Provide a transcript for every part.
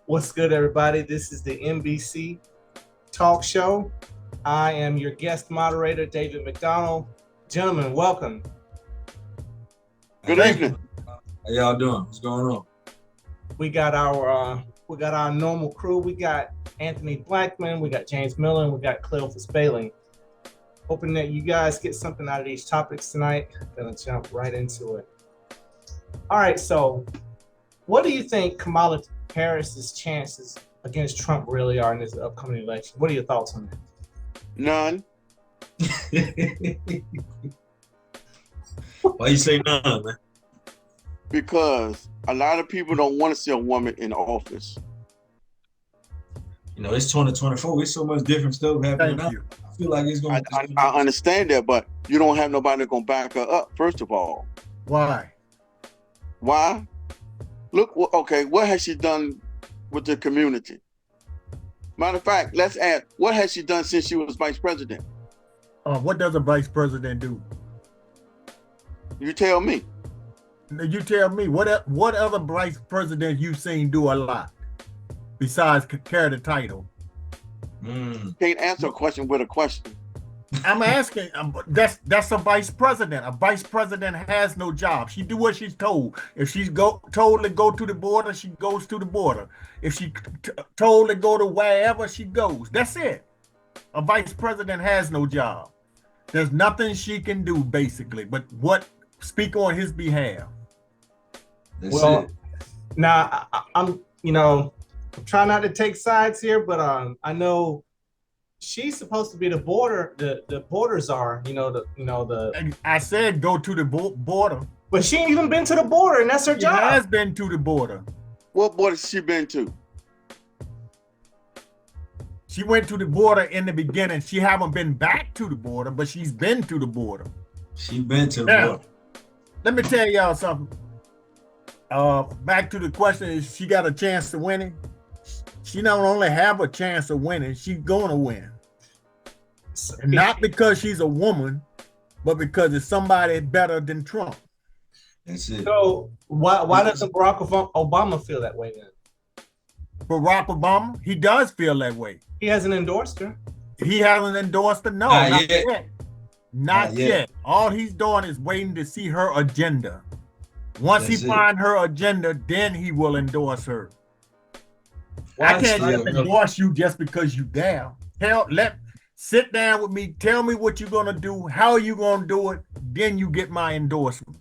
What's good, everybody? This is the NBC Talk Show. I am your guest moderator, David McDonald. Gentlemen, welcome. Good Thank evening. you. How y'all doing? What's going on? We got our normal crew. We got Anthony Blackman, we got James Miller, and we got Cleophas Bailey. Hoping that you guys get something out of these topics tonight. Gonna jump right into it. All right, so what do you think Kamala Harris's chances against Trump really are in this upcoming election? What are your thoughts on that? None. Why you say none, man? Because a lot of people don't want to see a woman in office. You know, it's 2024. There's so much different stuff happening now. Thank you. I feel like it's going to... I understand that, but you don't have nobody that's going to back her up, first of all. Why? Why? Look, okay, what has she done with the community? Matter of fact, let's ask, what has she done since she was vice president? What does a vice president do? You tell me. You tell me. What other vice president you seen do a lot besides carry the title? Can't answer a question with a question. I'm asking. That's a vice president. A vice president has no job. She do what she's told. If she's told to go to the border, she goes to the border. If she told to go to wherever, she goes. That's it. A vice president has no job. There's nothing she can do basically, but speak on his behalf. That's it. Now I'm trying not to take sides here, but I know she's supposed to be the border czar. I said go to the border. But she ain't even been to the border, and that's her job. She has been to the border. What border has she been to? She went to the border in the beginning. She haven't been back to the border, but she's been to the border. She been to the border. Let me tell y'all something. Back to the question, is she got a chance to winning? She don't only have a chance of winning, she's going to win. And not because she's a woman, but because it's somebody better than Trump. That's it. So why doesn't Barack Obama feel that way then? Barack Obama, he does feel that way. He hasn't endorsed her. He hasn't endorsed her. No, Not yet. Not yet. All he's doing is waiting to see her agenda. Once he finds her agenda, then he will endorse her. I can't just endorse you just because you there. Sit down with me. Tell me what you're gonna do. How are you gonna do it? Then you get my endorsement.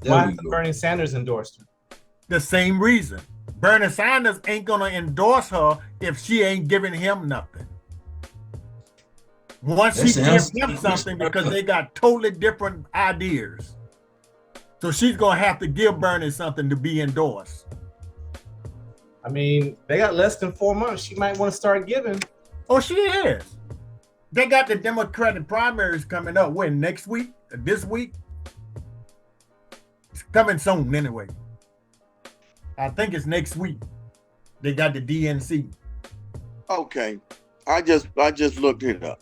Why hasn't Bernie Sanders endorsed her? The same reason. Bernie Sanders ain't gonna endorse her if she ain't giving him nothing. Once she gives him something, because they got totally different ideas. So she's gonna have to give Bernie something to be endorsed. I mean, they got less than 4 months. She might want to start giving. Oh, she is. They got the Democratic primaries coming up. When, next week? This week? It's coming soon anyway. I think it's next week. They got the DNC. Okay. I just looked it up.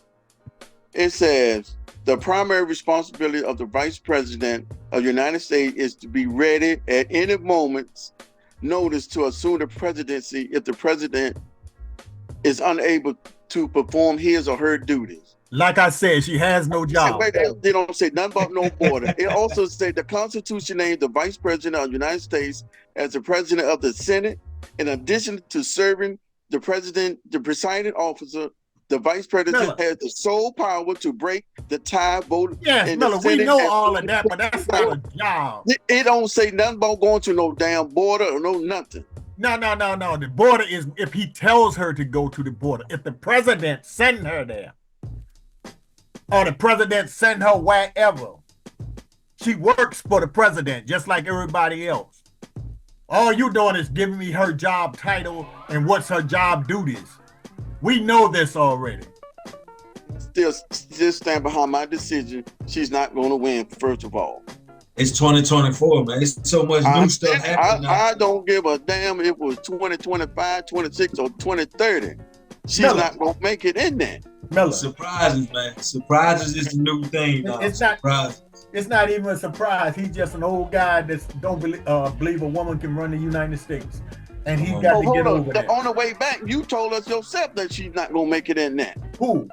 It says the primary responsibility of the vice president of the United States is to be ready at any moment's notice to assume the presidency if the president is unable to perform his or her duties. Like I said, she has no job. They don't say nothing about no border. It also says the Constitution names the vice president of the United States as the president of the Senate. In addition to serving the president, the presiding officer, the vice president has the sole power to break the tie vote. Yes, Miller, we know all of that, but that's not a job. It don't say nothing about going to no damn border or no nothing. No. The border is if he tells her to go to the border. If the president send her there, or the president send her wherever, she works for the president just like everybody else. All you doing is giving me her job title and what's her job duties. We know this already. Still stand behind my decision. She's not going to win, first of all. It's 2024, man. It's so much new stuff happening now. I don't give a damn if it was 2025, 26, or 2030. She's not going to make it in there. Miller. Surprises, man. Surprises is the new thing, dog. It's not even a surprise. He's just an old guy that don't believe a woman can run the United States. And he's got to hold get on. over that. On the way back, you told us yourself that she's not gonna make it in there. Who?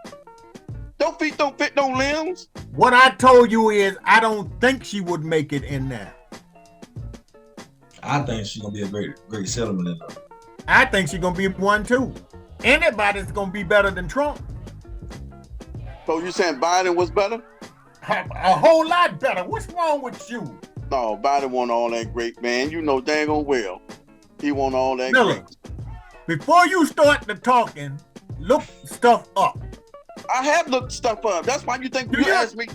Don't feet don't fit no limbs. What I told you is I don't think she would make it in there. I think she's gonna be a great settlement in there. I think she's gonna be one too. Anybody's gonna be better than Trump. So you saying Biden was better? A whole lot better. What's wrong with you? No, Biden wasn't all that great, man. You know dang on well. He wasn't all that Miller, great. before you start the talking, look stuff up. I have looked stuff up. That's why you think Do you you? asked me.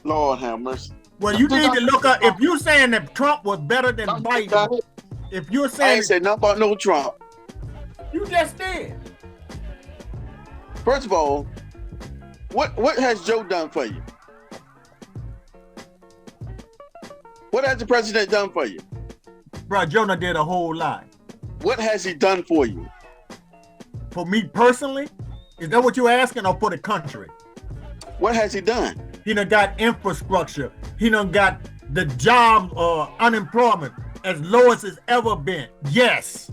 Lord have mercy. Well, you need to look up. If you're saying that Trump was better than Biden, if you're I saying ain't said nothing about no Trump. you just did. First of all, what has Joe done for you? What has the president done for you? Bro, Jonah did a whole lot. What has he done for you? For me personally, is that what you're asking, or for the country? What has he done? He done got infrastructure. He done got the job unemployment as low as it's ever been. Yes.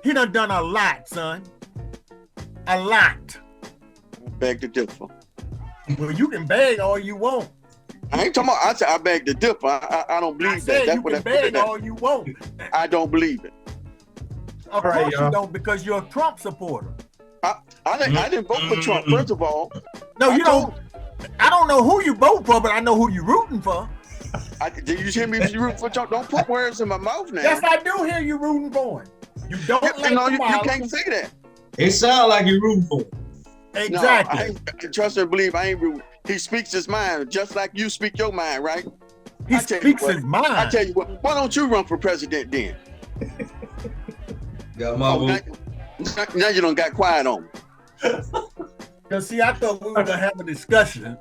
He done a lot, son. A lot. Beg to differ. Well, you can beg all you want. I ain't talking about, I said I beg to differ. I don't believe I said that. That's you what can beg all you want. I don't believe it. Of All right, course y'all. you don't, because you're a Trump supporter. I didn't vote for Trump, first of all. No, I you don't. I don't know who you vote for, but I know who you're rooting for. Did you hear me root for Trump? Don't put words in my mouth now. Yes, I do hear you rooting for him. You don't like you Kamala. can't say that. It sounds like you're rooting for him. Exactly. No, I ain't, trust and believe I ain't rooting. He speaks his mind just like you speak your mind, right? He I tell you speaks what, his mind. I tell you what, why don't you run for president then? Got my vote. Now you done got quiet on me. Cause see, I thought we were gonna have a discussion.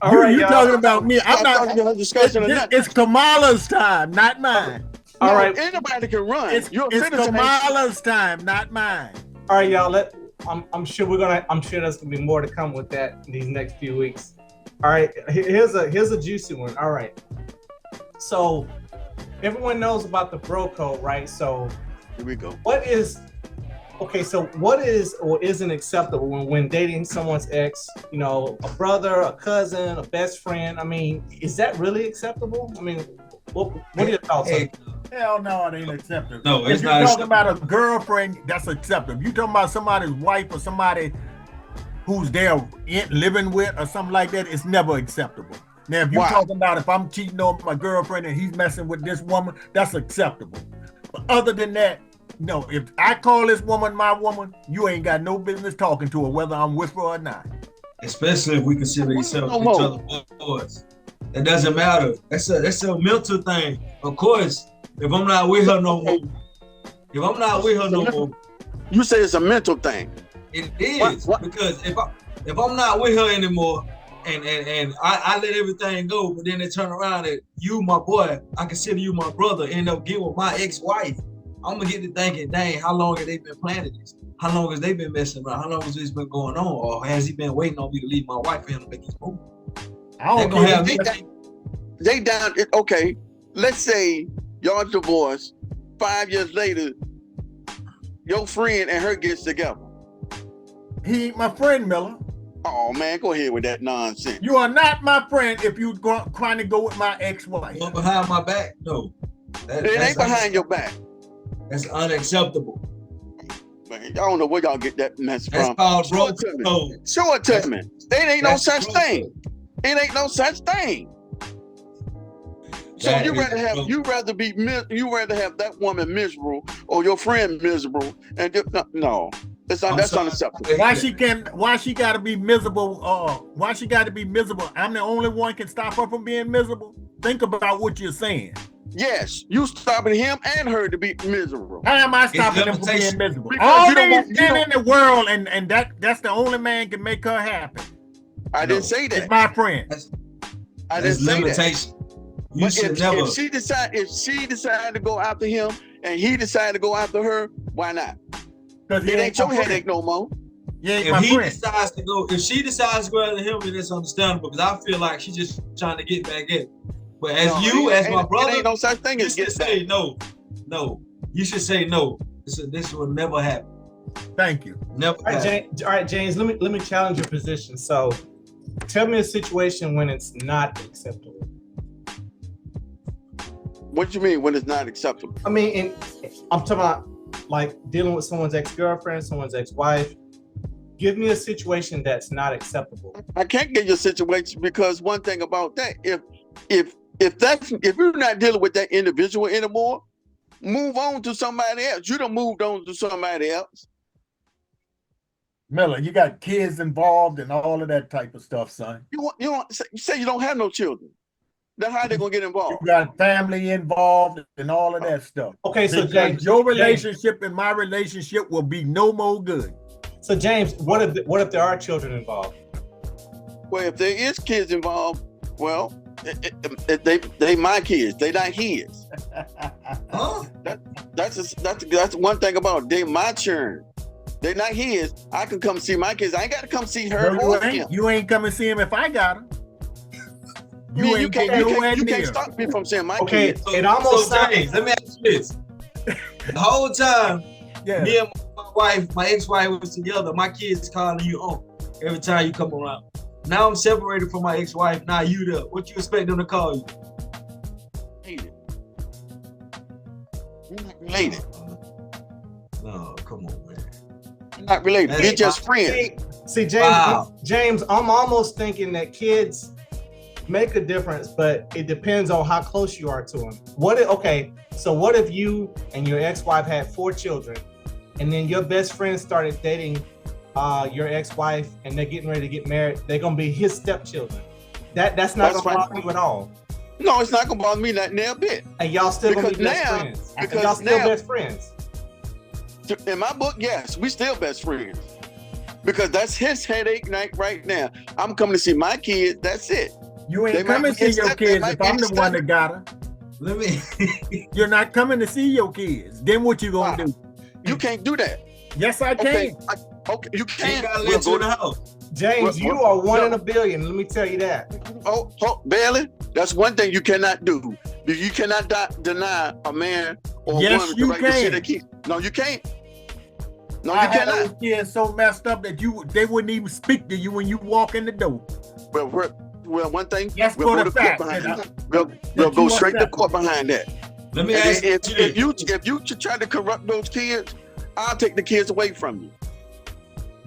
All right, you y'all. talking about me? I'm I not. thought you had a discussion or nothing. It's Kamala's time, not mine. All No, right. anybody can run. It's You're a citizen. Kamala's time, not mine. All right, y'all. I'm sure there's gonna be more to come with that in these next few weeks. All right, here's a juicy one. All right, so everyone knows about the bro code, right? So Here we go. what is or isn't acceptable when dating someone's ex? You know, a brother, a cousin, a best friend. I mean, is that really acceptable? I mean, what are your thoughts? Hey, Hell no, it ain't acceptable. No, it's if you're not talking acceptable. about a girlfriend, that's acceptable. You talking about somebody's wife or somebody who's there living with or something like that, it's never acceptable. Now, if you're Why? talking about if I'm cheating on my girlfriend and he's messing with this woman, that's acceptable. But other than that, no. If I call this woman my woman, you ain't got no business talking to her, whether I'm with her or not. Especially if we consider each No other more. boys. It doesn't matter. That's a mental thing. Of course, if I'm not with her no more, You say it's a mental thing. it is What? because if I'm not with her anymore, and I let everything go, but then they turn around and you, my boy, I consider you my brother, end up getting with my ex-wife. I'm gonna get to thinking, dang, how long have they been planning this? How long has they been messing around? How long has this been going on? Or has he been waiting on me to leave my wife for him to make his move? I They don't gonna care. have if- me. They down. Okay, let's say y'all divorced. 5 years later, your friend and her gets together. He ain't my friend, Miller. Oh man, go ahead with that nonsense. You are not my friend if you trying to go with my ex-wife. Going behind my back? No. It ain't behind your back. That's unacceptable. Man, I don't know where y'all get that mess That's from. called Show bro it to me. code. Show it to me. It ain't no That's such bro thing. code. It ain't no such thing. So That you is bro. you rather have that woman miserable or your friend miserable and no, that's I'm sorry. unacceptable. Why she gotta be miserable? Why she gotta be miserable? I'm the only one can stop her from being miserable. Think about what you're saying. Yes, you stopping him and her to be miserable. How am I stopping them from being limitation. miserable? Because All you don't want- these men in the world, and that's the only man can make her happy. I No. didn't say It's that. my friend. I That's didn't say that. limitation. You But should never. if she decided to go after him and he decided to go after her, why not? Because he It ain't your my friend. headache no more. He ain't If my he friend. decides to go, if she decides to go after him, then it's understandable because I feel like she's just trying to get back at him. But as No, you, it as ain't- my it brother, ain't no such thing you as should get say back. no. You should say no. This will never happen. Thank you. Never. All right, James. Let me challenge your position. So, tell me a situation when it's not acceptable. What do you mean when it's not acceptable? I mean, I'm talking about like dealing with someone's ex-girlfriend, someone's ex-wife. Give me a situation that's not acceptable. I can't give you a situation because one thing about that, if you're not dealing with that individual anymore, move on to somebody else. You done moved on to somebody else. Miller, you got kids involved and all of that type of stuff, son. You say you don't have no children. Then how they gonna get involved? You got family involved and all of that stuff. Okay, so Because James, your relationship and my relationship will be no more good. So James, what if there are children involved? Well, if there is kids involved, well, they my kids. They not his. Huh? That's one thing about it. They my children. They not his. I can come see my kids. I ain't got to come see her No, or him. you ain't come and see him if I got him. You can't stop me from saying my Okay, kids. it almost So James, let me ask you this. The whole time, Yeah. me and my wife, my ex-wife was together, my kids calling you on every time you come around. Now I'm separated from my ex-wife, now you there. What you expect them to call you? You're not related. No, come on, man. You're not related. We're just friends. See, James, Wow. James, I'm almost thinking that kids make a difference, but it depends on how close you are to them. What if you and your ex-wife had 4 children, and then your best friend started dating your ex-wife, and they're getting ready to get married? They're gonna be his stepchildren. That's not gonna bother you at all. No, it's not gonna bother me not near a bit. And y'all still gonna be Because best now- friends. because And y'all still now- best friends. In my book, yes, we still best friends. Because that's his headache night right now. I'm coming to see my kids. That's it. You They ain't might coming be to see your accepted, kids might if be I'm the one accepted. that got her. Let me You're not coming to see your kids. Then what you gonna Why? do? You can't do that. Yes, I Okay, can. okay, you ain't can't. gotta We'll let you go in the to- house. James, you are one in a billion. Let me tell you that. Oh, Bailey, that's one thing you cannot do. You cannot deny a man or Yes, woman you the right to see can. their kids. No, you can't. No, I you had those cannot. kids so messed up that they wouldn't even speak to you when you walk in the door. Well, one thing, That's we'll for go the to court fact behind that that. We'll you go are straight to separate. court behind that. Let me And ask then you this. if you try to corrupt those kids, I'll take the kids away from you.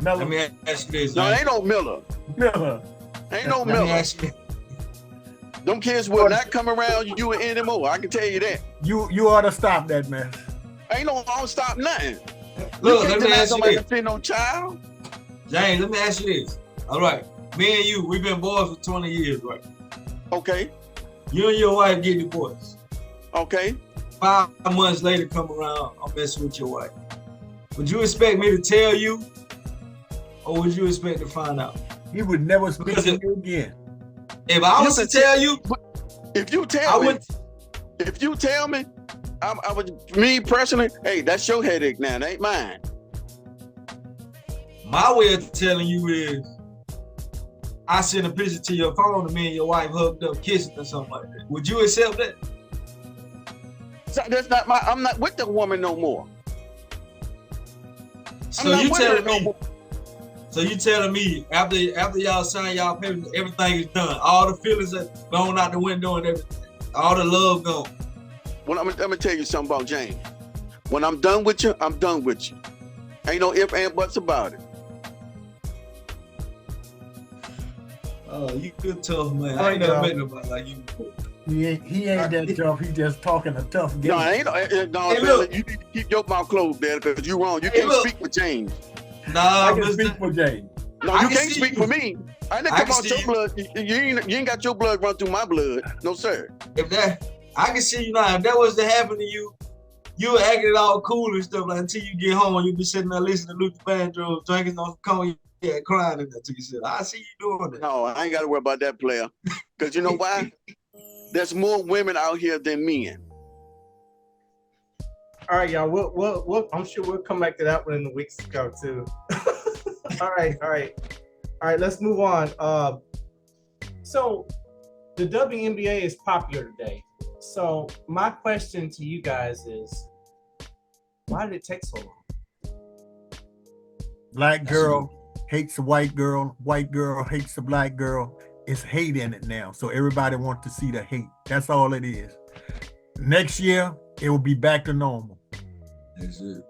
Miller, Let me ask you this. No, man. ain't no Miller. Miller, Ain't no Let me Miller. ask you. Them kids will not come around you anymore. I can tell you that. you ought to stop that mess. Ain't no don't stop nothing. Look, you let can't me deny ask you somebody this. to feed no child. James, let me ask you this. All right. Me and you, we've been boys for 20 years, right? Okay, You and your wife get divorced. okay. 5 months later, come around, I'm messing with your wife. Would you expect me to tell you, or would you expect to find out? He would never speak Because to it- you again. If I was to tell you, If you I tell me, would. if you tell me, I would. Me personally, hey, that's your headache now. That ain't mine. My way of telling you is, I send a picture to your phone of me and your wife hugged up, kissing or something like that. Would you accept that? That's not my. I'm not with the woman no more. So I'm not you with her telling no me? more. So you telling me after y'all sign y'all papers, everything is done, all the feelings are gone out the window and everything, all the love gone. Well, I'm gonna tell you something about James. When I'm done with you, I'm done with you. Ain't no ifs and buts about it. Oh, you good tough man. All I right, ain't never y'all. met nobody like you before. He ain't that tough. He just talking a tough game. No, ain't no. Hey, Billy, look. you need to keep your mouth closed, Billy, because you wrong. You Hey, can't look. speak for James. Nah, I can Mr. speak for James. No, I you can can't see speak you. for me. I didn't I come can out see your you. blood. You ain't got your blood run through my blood. No, sir. If that, I can see you now. If that was to happen to you, you would act it all cool and stuff. Like until you get home, you be sitting there listening to Luther Vandross, drinking on cognac, crying in that to yourself. I see you doing that. No, I ain't got to worry about that player. Because you know why? There's more women out here than men. All right, y'all. We'll I'm sure we'll come back to that one in the weeks to go too. All right. Let's move on. So the WNBA is popular today. So my question to you guys is, Why did it take so long? Black girl hates a white girl hates a black girl. It's hate in it now, so everybody wants to see the hate. That's all it is. Next year, it will be back to normal. That's it.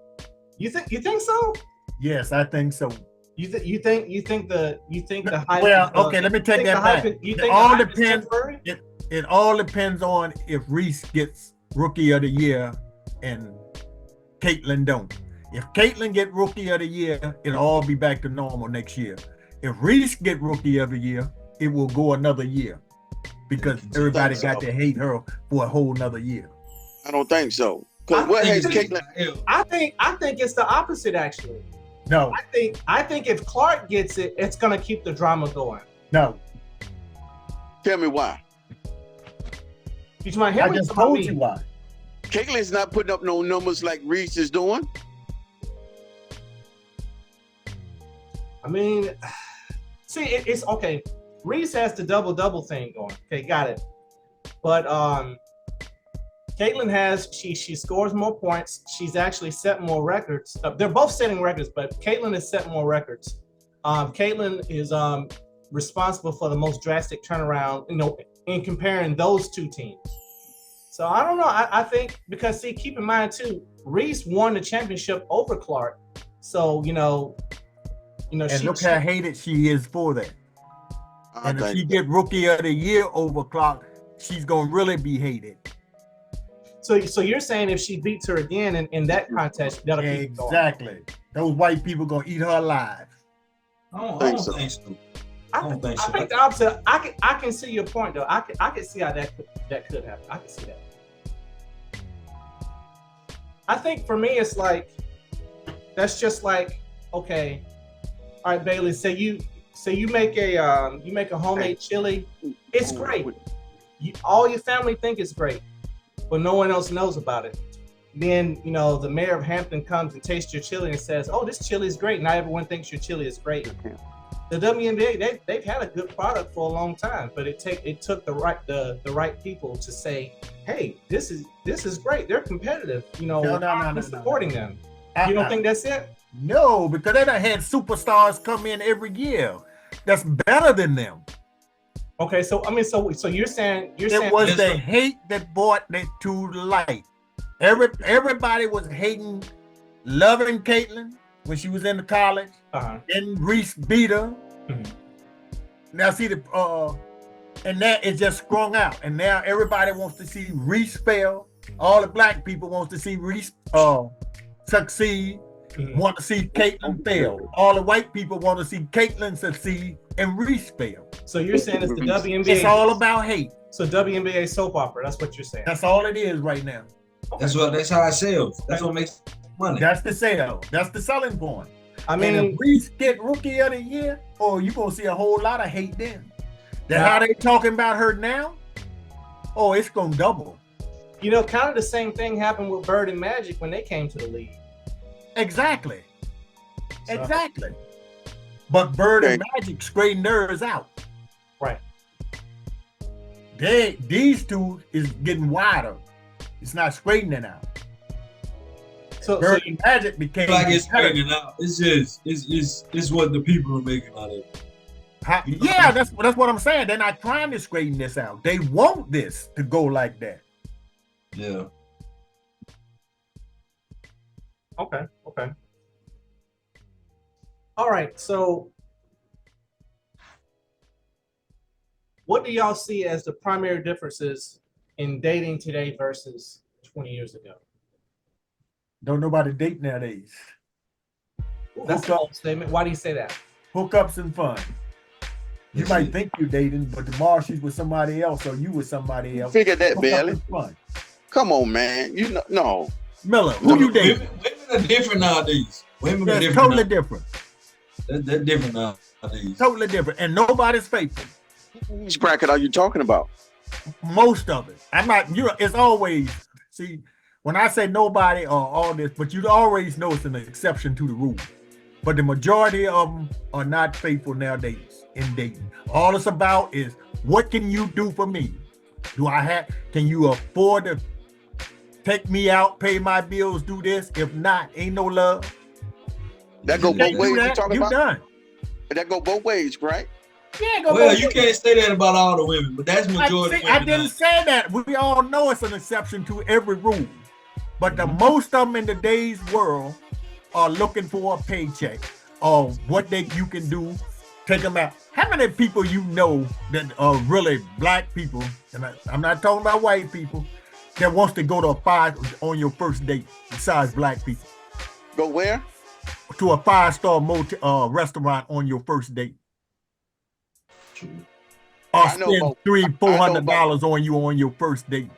You think so? Yes, I think so. You think the hype? Well, okay, let me take that back. It all depends on if Reese gets Rookie of the Year and Caitlyn don't. If Caitlyn get Rookie of the Year, it'll all be back to normal next year. If Reese get Rookie of the Year, it will go another year because everybody got to hate her for a whole nother year. I don't think so. Because what has Caitlyn? I think it's the opposite actually. No. I think if Clark gets it, it's gonna keep the drama going. No. Tell me why. You might hear I just told you why. Caitlyn's not putting up no numbers like Reese is doing. I mean, see, it's okay. Reese has the double thing going. Okay, got it. But Caitlyn has she scores more points. She's actually set more records. They're both setting records, but Caitlyn has set more records. Caitlyn is responsible for the most drastic turnaround, in comparing those two teams. So I don't know. I think because keep in mind too, Reese won the championship over Clark. So and look how hated she is for that. And if she get Rookie of the Year over Clark, she's gonna really be hated. So you're saying if she beats her again in that contest, that'll keep going. Exactly. Those white people gonna eat her alive. I don't think so. I think the opposite. I can see your point though. I can see how that could happen. I can see that. I think for me it's like that's just like, okay, all right, Bailey. Say you make a homemade chili. It's great. All your family think it's great, but no one else knows about it. Then the mayor of Hampton comes and tastes your chili and says, "Oh, this chili is great." Now everyone thinks your chili is great. The WNBA they've had a good product for a long time, but it took the right people to say, "Hey, this is great. They're competitive." No, supporting them. You don't think that's it? No, because they done had superstars come in every year. That's better than them. Okay, so you're saying it was the hate that brought it to light. Everybody was hating, loving Caitlyn when she was in the college, and Reese beat her. Mm-hmm. Now see and that it just sprung out, and now everybody wants to see Reese fail. All the black people wants to see Reese succeed. Mm-hmm. Want to see Caitlyn fail. All the white people want to see Caitlyn succeed and Reese fail. So you're saying it's the WNBA. It's all about hate. So WNBA soap opera. That's what you're saying. That's all it is right now. Okay. That's how it sells. That's what makes money. That's the sale. That's the selling point. I mean, and if Reese get Rookie of the Year, you gonna see a whole lot of hate then. That's how they talking about her now. Oh, it's gonna double. Kind of the same thing happened with Bird and Magic when they came to the league. Exactly. But Bird and Magic straightened theirs out. Right. These two is getting wider. It's not straightening out. So Bird and Magic became like it's straightening out. It's just it's what the people are making out of it. Yeah, that's what I'm saying. They're not trying to straighten this out. They want this to go like that. Yeah. Okay. All right. So, what do y'all see as the primary differences in dating today versus 20 years ago? Don't nobody date nowadays. That's a bold statement. Why do you say that? Hookups and fun. You might think you're dating, but tomorrow she's with somebody else or you with somebody else. Figure that, Bailey. Come on, man. No. Miller, who you dating? Women are different nowadays. Women are different. Totally different. They're different nowadays. Totally different. And nobody's faithful. Which bracket are you talking about? Most of it. It's always, see, when I say nobody or all this, but you always know it's an exception to the rule. But the majority of them are not faithful nowadays in dating. All it's about is, what can you do for me? Can you afford to take me out, pay my bills, do this. If not, ain't no love. That go both ways. You talking you about? done. That go both ways, right? Yeah, go Well, both you ways. can't say that about all the women, but that's majority. I women didn't say that. We all know it's an exception to every rule. But the most of them in today's world are looking for a paycheck of what you can do. Take them out. How many people you know that are really black people, and I'm not talking about white people, that wants to go to a on your first date besides black people? Go where? To a 5-star motel restaurant on your first date. Or I know spend about- $300-$400 on you on your first date.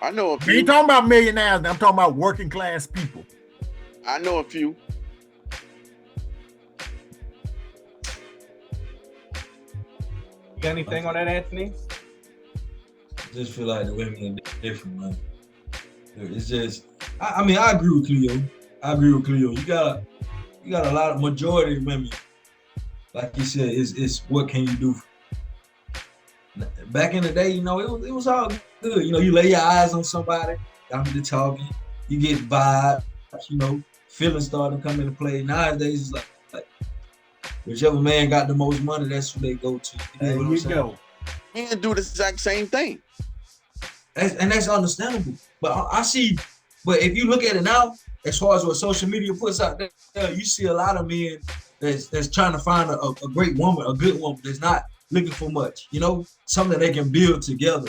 I know a I few. ain't talking about millionaires. I'm talking about working class people. I know a few. You got anything on that, Anthony? I just feel like the women are different, man. It's just, I mean, I agree with Cleo. You got a lot of majority of women. Like you said, it's what can you do? Back in the day, you know, it was all good. You know, you lay your eyes on somebody, y'all get to talking, you get vibes, you know, feelings start to come into play. Nowadays, it's like whichever man got the most money, that's who they go to. There know what I'm you saying? go. You can do the exact same thing. That's understandable. But I see, but if you look at it now, as far as what social media puts out there, you see a lot of men that's trying to find a great woman, a good woman that's not looking for much, you know, something they can build together.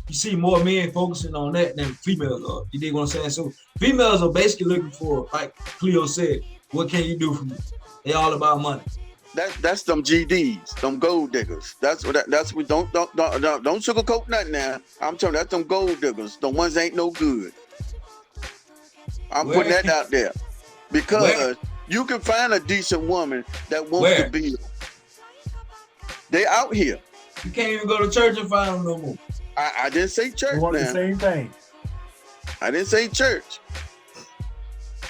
You see more men focusing on that than females are. You dig what I'm saying? So females are basically looking for, like Cleo said, what can you do for me? They all about money. That's them GDs, them gold diggers. That's what don't sugarcoat nothing now. I'm telling you, that's them gold diggers. The ones that ain't no good. I'm putting that out there because you can find a decent woman that wants to be. They out here. You can't even go to church and find them no more. I didn't say church, You want the man. same thing. I didn't say church.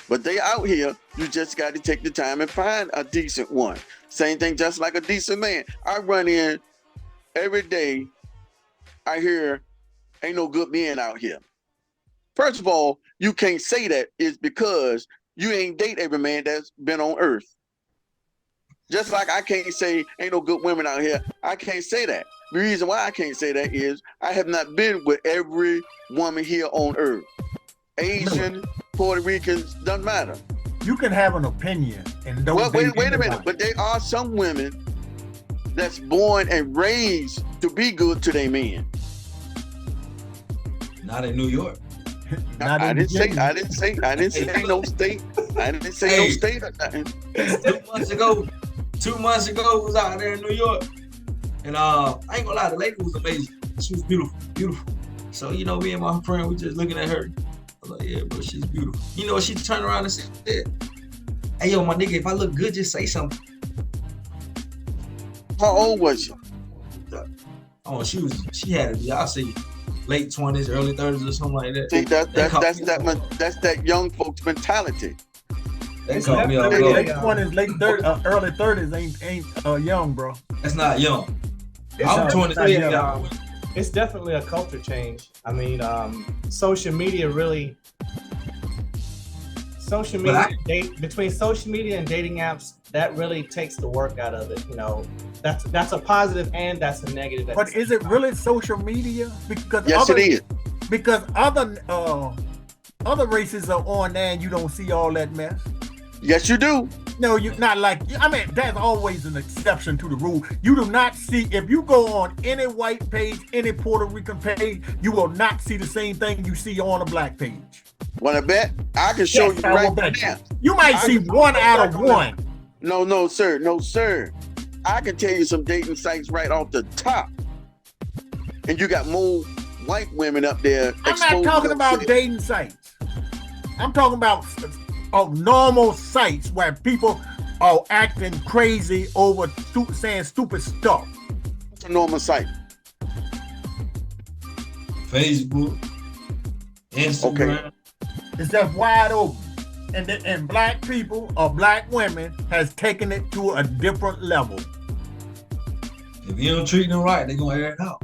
But they out here. You just got to take the time and find a decent one. Same thing, just like a decent man. I run in every day. I hear, ain't no good men out here. First of all, you can't say that is because you ain't date every man that's been on earth. Just like I can't say ain't no good women out here. I can't say that. The reason why I can't say that is I have not been with every woman here on earth. Asian, Puerto Ricans, doesn't matter. You can have an opinion and don't Well, wait date a minute. anybody. But there are some women that's born and raised to be good to their men. Not in New York. Not I in didn't say Virginia. no state. I didn't say no state or nothing. 2 months ago, was out there in New York, and I ain't gonna lie, the lady was amazing. She was beautiful. So you know, me and my friend, we just looking at her. I was like, yeah, bro, she's beautiful. You know, she turned around and said, "Hey, yo, my nigga, if I look good, just say something." How old was she? Oh, she had to be, I'll say, late 20s, early 30s, or something like that. See, that's that young folks mentality. That caught me off definitely guard. Late 20s, late 30s, early 30s ain't young, bro. That's not young. It's I'm definitely 23. it's definitely a culture change. I mean, social media really. Social media, between social media and dating apps, that really takes the work out of it. You know, that's a positive and that's a negative. But is it really social media? Because Yes, it is. Because other races are on there and you don't see all that mess. Yes, you do. No, you not like. I mean, that's always an exception to the rule. You do not see, if you go on any white page, any Puerto Rican page, you will not see the same thing you see on a black page. Want to bet? I can show Yes, you I will right bet you. now. You might see one out of one. No, sir. I can tell you some dating sites right off the top. And you got more white women up there. I'm not talking about dating sites. I'm talking about normal sites where people are acting crazy over saying stupid stuff. What's a normal site? Facebook, Instagram. It's just wide open. And black people or black women has taken it to a different level. If you don't treat them right, they're gonna air it out.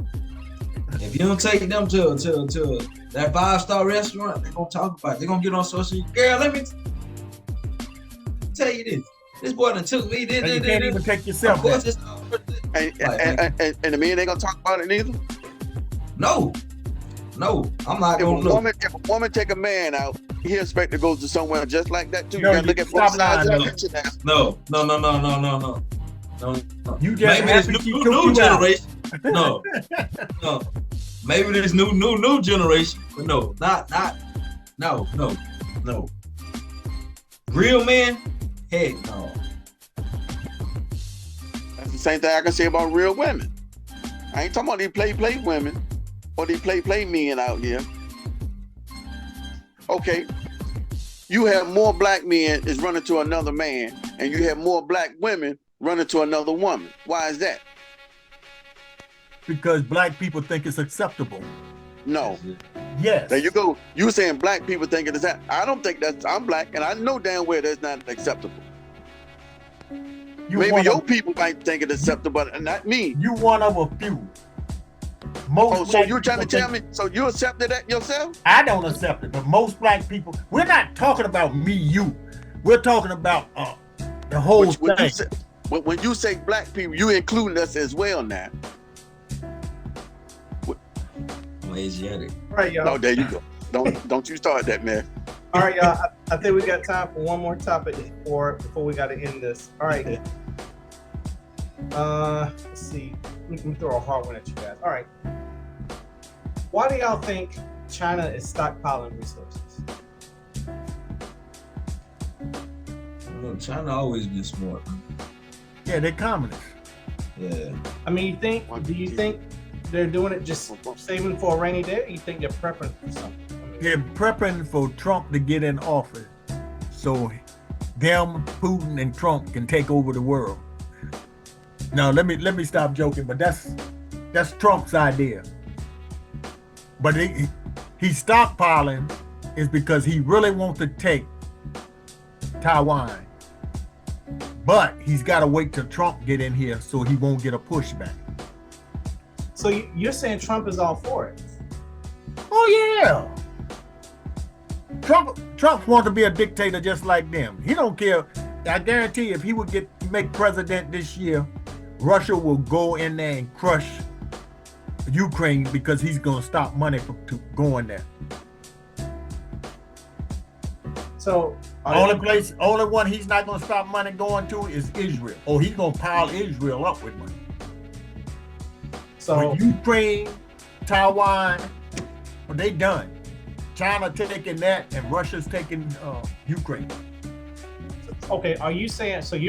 If you don't take them to That 5-star restaurant, they're gonna talk about it. They're gonna get on social media. Girl, let me tell you this. This boy done took me. And you can't even take yourself Of course, there. And the men ain't gonna talk about it neither. No, I'm not If gonna look. a woman take a man out, he expect to go to somewhere just like that too. No, You gotta look you at both stop sides of lying, the picture now. No. You just Maybe this happy she took new you out. generation. No. Maybe this new generation. But no. Real men? Heck no. That's the same thing I can say about real women. I ain't talking about these play women or these play men out here. Okay, you have more black men is running to another man, and you have more black women running to another woman. Why is that? Because black people think it's acceptable. No. Yes. There you go. You saying black people think it's that. I don't think that's. I'm black, and I know damn well that's not acceptable. Maybe your people might think it's acceptable, and not me. You one of a few. Most So black you're trying to people tell me? So you accepted that yourself? I don't accept it, but most black people. We're not talking about me, you. We're talking about the whole thing. When you say black people, you including us as well now. I'm Asiatic. All right, y'all. No, there you go. Don't you start that, man. All right, y'all. I think we got time for one more topic before we got to end this. All right. Let's see. Let me throw a hard one at you guys. All right. Why do y'all think China is stockpiling resources? Look, China always been smart. Yeah, they're communists. Yeah. I mean, do you think they're doing it just saving for a rainy day, or you think they're prepping for something? They're prepping for Trump to get in office, so them, Putin, and Trump can take over the world. Now let me stop joking, but that's Trump's idea. But he's stockpiling is because he really wants to take Taiwan. But he's got to wait till Trump get in here so he won't get a pushback. So you're saying Trump is all for it? Oh yeah. Trump wants to be a dictator just like them. He don't care. I guarantee if he would make president this year, Russia will go in there and crush Ukraine because he's going to stop money from going there. So only one he's not going to stop money going to is Israel. Or he's going to pile Israel up with money. So with Ukraine, Taiwan, well, they done. China taking that and Russia's taking Ukraine. okay, you're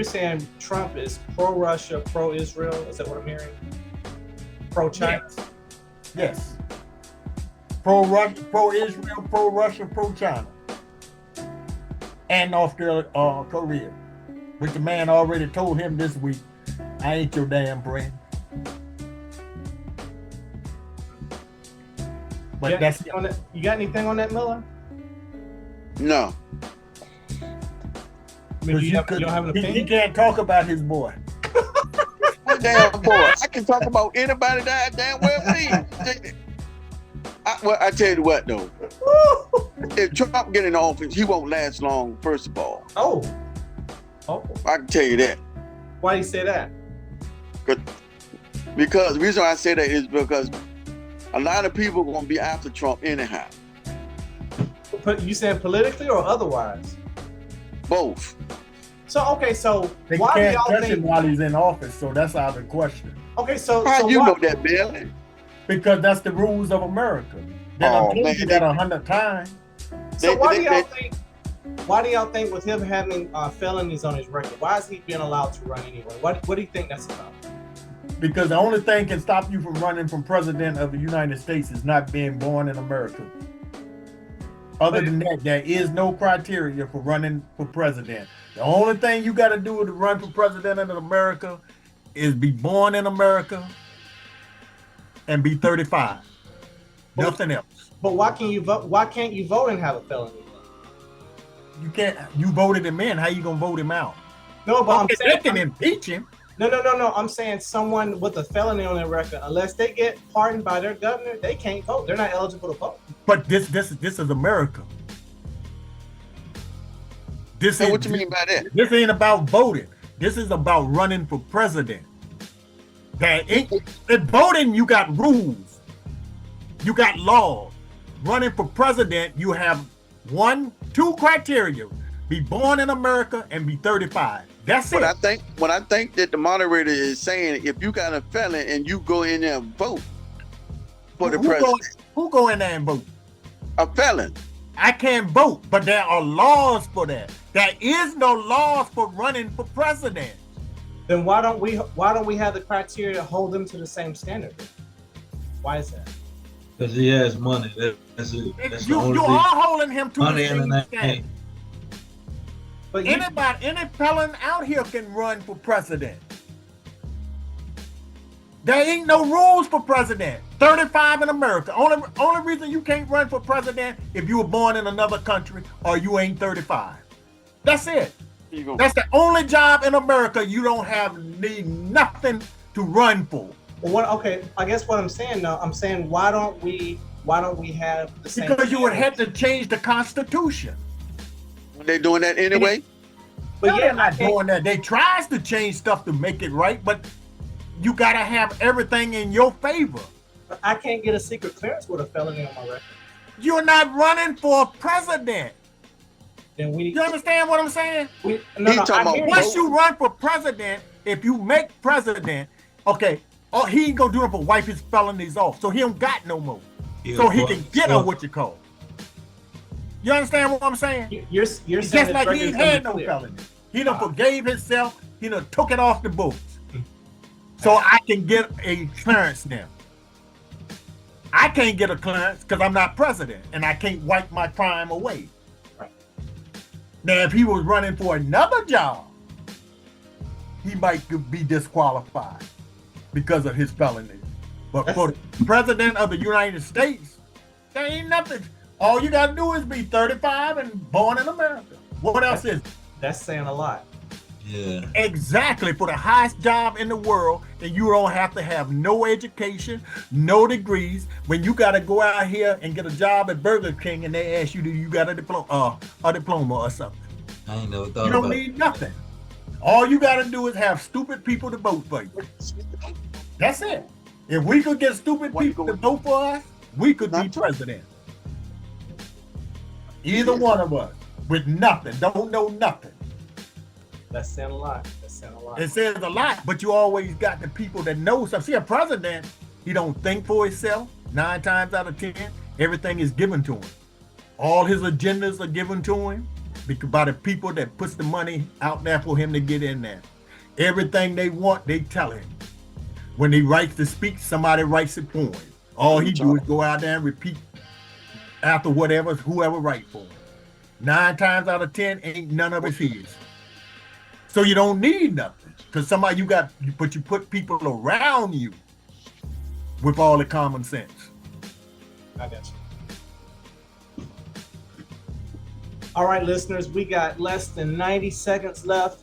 saying Trump is pro-Russia, pro-Israel? Is that what I'm hearing? Pro-China? Yes. Pro-Russia, pro-Israel, pro-Russia, pro-China. And North Korea. Which the man already told him this week, I ain't your damn friend. But You got anything on that, Miller? No. I mean, you don't have an opinion? He can't talk about his boy. Damn boy, I can talk about anybody that damn well please. I tell you what though, if Trump get in office, he won't last long. First of all, Oh, I can tell you that. why do you say that? Because the reason I say that is because a lot of people are gonna be after Trump anyhow. You saying politically or otherwise? Both. So They why do can't y'all touch him think? while he's in office, so that's out of the question. Okay, so How so you why, know that, Bill? Because that's the rules of America. Then Oh, I told man, you that 100 times. So why do y'all think with him having felonies on his record, why is he being allowed to run anyway? What do you think that's about? Because the only thing can stop you from running for president of the United States is not being born in America. Other than that, there is no criteria for running for president. The only thing you got to do to run for president of America is be born in America and be 35. Nothing else. But why can't you vote? Why can't you vote and have a felony? You can't. You voted him in. How you gonna vote him out? No, but Okay, they can impeach him. No. I'm saying someone with a felony on their record, unless they get pardoned by their governor, they can't vote. They're not eligible to vote. But this is America. This So is, what you mean by that? This ain't about voting. This is about running for president. In voting, you got rules. You got laws. Running for president, you have 2 criteria: be born in America and be 35. That's it. What I think that the moderator is saying, if you got a felon and you go in there and vote for the president, who go in there and vote? A felon. I can't vote, but there are laws for that. There is no laws for running for president. Then why don't we have the criteria to hold them to the same standard? Why is that? Because he has money. That's it. That's You are holding him to money the same and standard. But Any felon out here can run for president. There ain't no rules for president. 35 in America. Only reason you can't run for president if you were born in another country or you ain't 35. That's it. That's the only job in America you don't need nothing to run for. Well, I guess what I'm saying now, I'm saying why don't we have the same? Because you would have to change the Constitution. They're doing that anyway. But no, yeah, they're not doing that. They tries to change stuff to make it right, but you gotta have everything in your favor. I can't get a secret clearance with a felony on my record. You're not running for president. Then you understand what I'm saying? Once you run for president, if you make president, okay, he ain't gonna do it but wipe his felonies off, so he don't got no more. So he can get on what you call. You understand what I'm saying? You're saying just like he ain't had no felony. He done forgave himself. He done took it off the books. So I can get a clearance now. I can't get a clearance because I'm not president and I can't wipe my crime away. Right. Now, if he was running for another job, he might be disqualified because of his felony. But for the president of the United States, there ain't nothing. All you got to do is be 35 and born in America. What else is it? That's saying a lot. Yeah. Exactly. For the highest job in the world, and you don't have to have no education, no degrees. When you got to go out here and get a job at Burger King and they ask you, do you got a diploma or something? I ain't never thought You don't need nothing. All you got to do is have stupid people to vote for you. That's it. If we could get stupid people to vote for us, we could be president. Either one of us with nothing, don't know nothing. That's saying a lot. It says a lot, but you always got the people that know something. See, a president, he don't think for himself. 9 times out of 10, everything is given to him. All his agendas are given to him by the people that puts the money out there for him to get in there. Everything they want, they tell him. When he writes the speech, somebody writes it for him. All he do is go out there and repeat after whoever writes for him. 9 times out of 10, ain't none of it's his. So you don't need nothing. Because you put people around you with all the common sense. I got you. All right, listeners, we got less than 90 seconds left.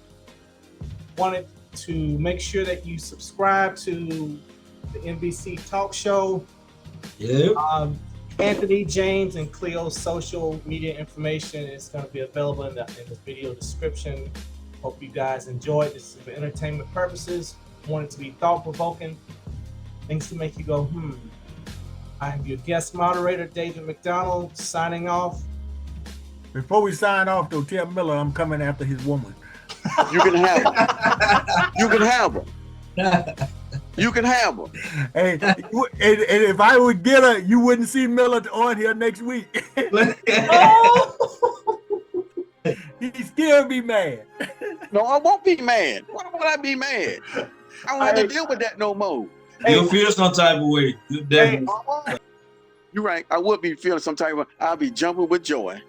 Wanted to make sure that you subscribe to the NBC Talk Show. Yeah. Anthony, James, and Cleo's social media information is going to be available in the video description. Hope you guys enjoyed. This is for entertainment purposes. Want it to be thought-provoking. Things to make you go, I am your guest moderator, David McDonald, signing off. Before we sign off, though, tell Miller I'm coming after his woman. You can have her. You can have her. You can have her. Hey, and if I would get her, you wouldn't see Miller on here next week. He'd still be mad. No, I won't be mad. Why would I be mad? I don't have to deal with that no more. You'll feel some type of way. You're right. I would be feeling some type of. I'll be jumping with joy.